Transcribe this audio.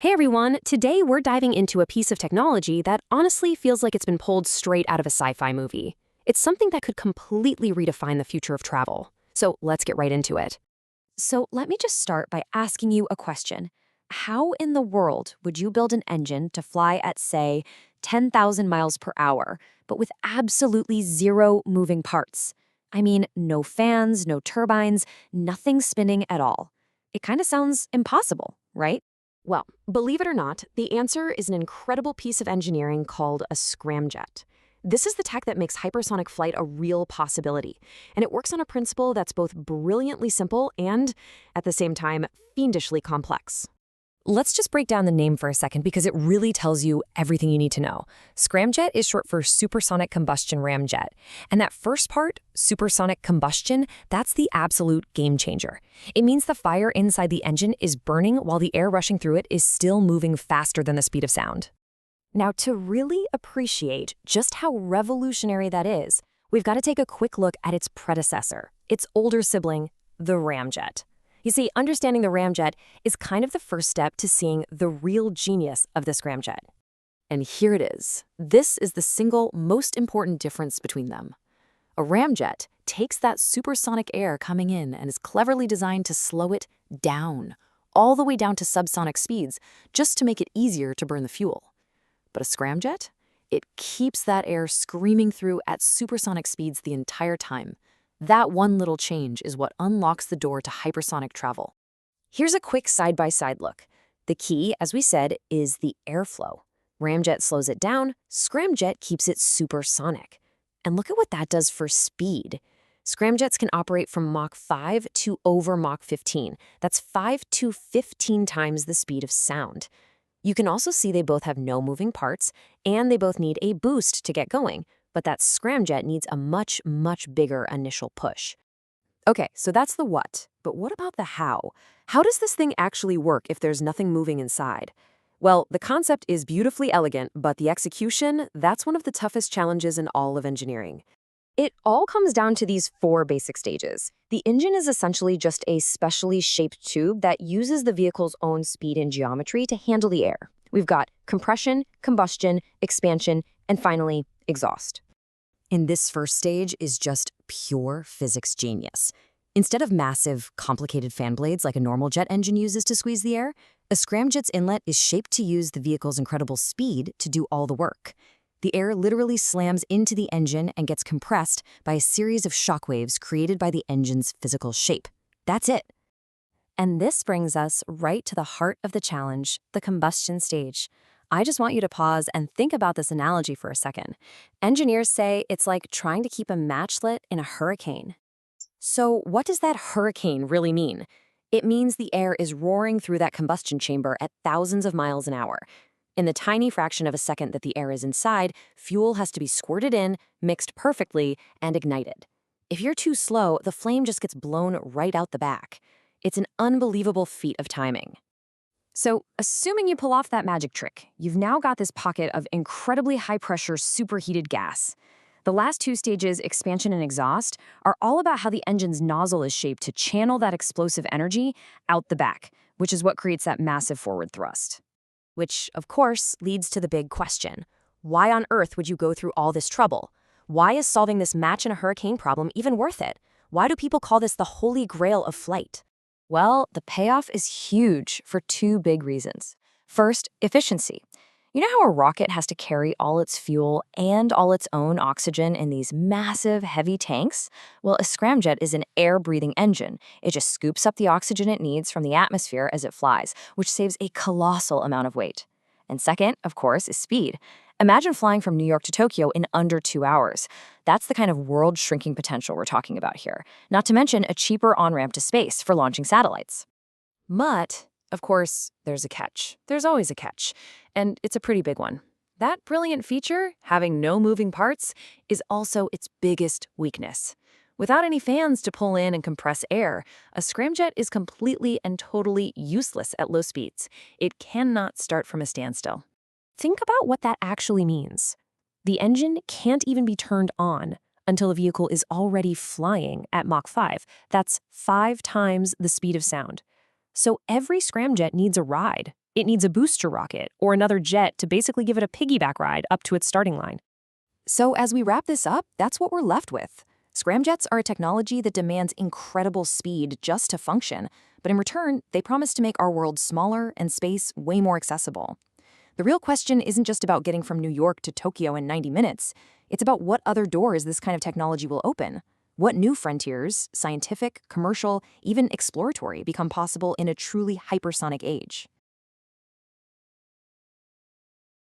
Hey everyone, today we're diving into a piece of technology that honestly feels like it's been pulled straight out of a sci-fi movie. It's something that could completely redefine the future of travel. So let's get right into it. So let me just start by asking you a question. How in the world would you build an engine to fly at, say, 10,000 miles per hour, but with absolutely zero moving parts? I mean, no fans, no turbines, nothing spinning at all. It kind of sounds impossible, right? Well, believe it or not, the answer is an incredible piece of engineering called a scramjet. This is the tech that makes hypersonic flight a real possibility, and it works on a principle that's both brilliantly simple and, at the same time, fiendishly complex. Let's just break down the name for a second because it really tells you everything you need to know. Scramjet is short for Supersonic Combustion Ramjet. And that first part, supersonic combustion, that's the absolute game changer. It means the fire inside the engine is burning while the air rushing through it is still moving faster than the speed of sound. Now, to really appreciate just how revolutionary that is, we've got to take a quick look at its predecessor, its older sibling, the ramjet. You see, understanding the ramjet is kind of the first step to seeing the real genius of the scramjet. And here it is. This is the single most important difference between them. A ramjet takes that supersonic air coming in and is cleverly designed to slow it down, all the way down to subsonic speeds, just to make it easier to burn the fuel. But a scramjet? It keeps that air screaming through at supersonic speeds the entire time. That one little change is what unlocks the door to hypersonic travel. Here's a quick side-by-side look. The key, as we said, is the airflow. Ramjet slows it down, scramjet keeps it supersonic. And look at what that does for speed. Scramjets can operate from Mach 5 to over Mach 15. That's 5 to 15 times the speed of sound. You can also see they both have no moving parts, and they both need a boost to get going. But that scramjet needs a much, much bigger initial push. Okay, so that's the what. But what about the how? How does this thing actually work if there's nothing moving inside? Well, the concept is beautifully elegant, but the execution, that's one of the toughest challenges in all of engineering. It all comes down to these four basic stages. The engine is essentially just a specially shaped tube that uses the vehicle's own speed and geometry to handle the air. We've got compression, combustion, expansion, and finally, exhaust. In this first stage is just pure physics genius. Instead of massive, complicated fan blades like a normal jet engine uses to squeeze the air, a scramjet's inlet is shaped to use the vehicle's incredible speed to do all the work. The air literally slams into the engine and gets compressed by a series of shockwaves created by the engine's physical shape. That's it. And this brings us right to the heart of the challenge, the combustion stage. I just want you to pause and think about this analogy for a second. Engineers say it's like trying to keep a match lit in a hurricane. So what does that hurricane really mean? It means the air is roaring through that combustion chamber at thousands of miles an hour. In the tiny fraction of a second that the air is inside, fuel has to be squirted in, mixed perfectly, and ignited. If you're too slow, the flame just gets blown right out the back. It's an unbelievable feat of timing. So, assuming you pull off that magic trick, you've now got this pocket of incredibly high-pressure, superheated gas. The last two stages, expansion and exhaust, are all about how the engine's nozzle is shaped to channel that explosive energy out the back, which is what creates that massive forward thrust. Which, of course, leads to the big question. Why on earth would you go through all this trouble? Why is solving this match in a hurricane problem even worth it? Why do people call this the holy grail of flight? Well, the payoff is huge for two big reasons. First, efficiency. You know how a rocket has to carry all its fuel and all its own oxygen in these massive, heavy tanks? Well, a scramjet is an air-breathing engine. It just scoops up the oxygen it needs from the atmosphere as it flies, which saves a colossal amount of weight. And second, of course, is speed. Imagine flying from New York to Tokyo in under 2 hours. That's the kind of world-shrinking potential we're talking about here. Not to mention a cheaper on-ramp to space for launching satellites. But, of course, there's a catch. There's always a catch. And it's a pretty big one. That brilliant feature, having no moving parts, is also its biggest weakness. Without any fans to pull in and compress air, a scramjet is completely and totally useless at low speeds. It cannot start from a standstill. Think about what that actually means. The engine can't even be turned on until the vehicle is already flying at Mach 5. That's 5 times the speed of sound. So every scramjet needs a ride. It needs a booster rocket or another jet to basically give it a piggyback ride up to its starting line. So as we wrap this up, that's what we're left with. Scramjets are a technology that demands incredible speed just to function, but in return, they promise to make our world smaller and space way more accessible. The real question isn't just about getting from New York to Tokyo in 90 minutes. It's about what other doors this kind of technology will open. What new frontiers, scientific, commercial, even exploratory, become possible in a truly hypersonic age.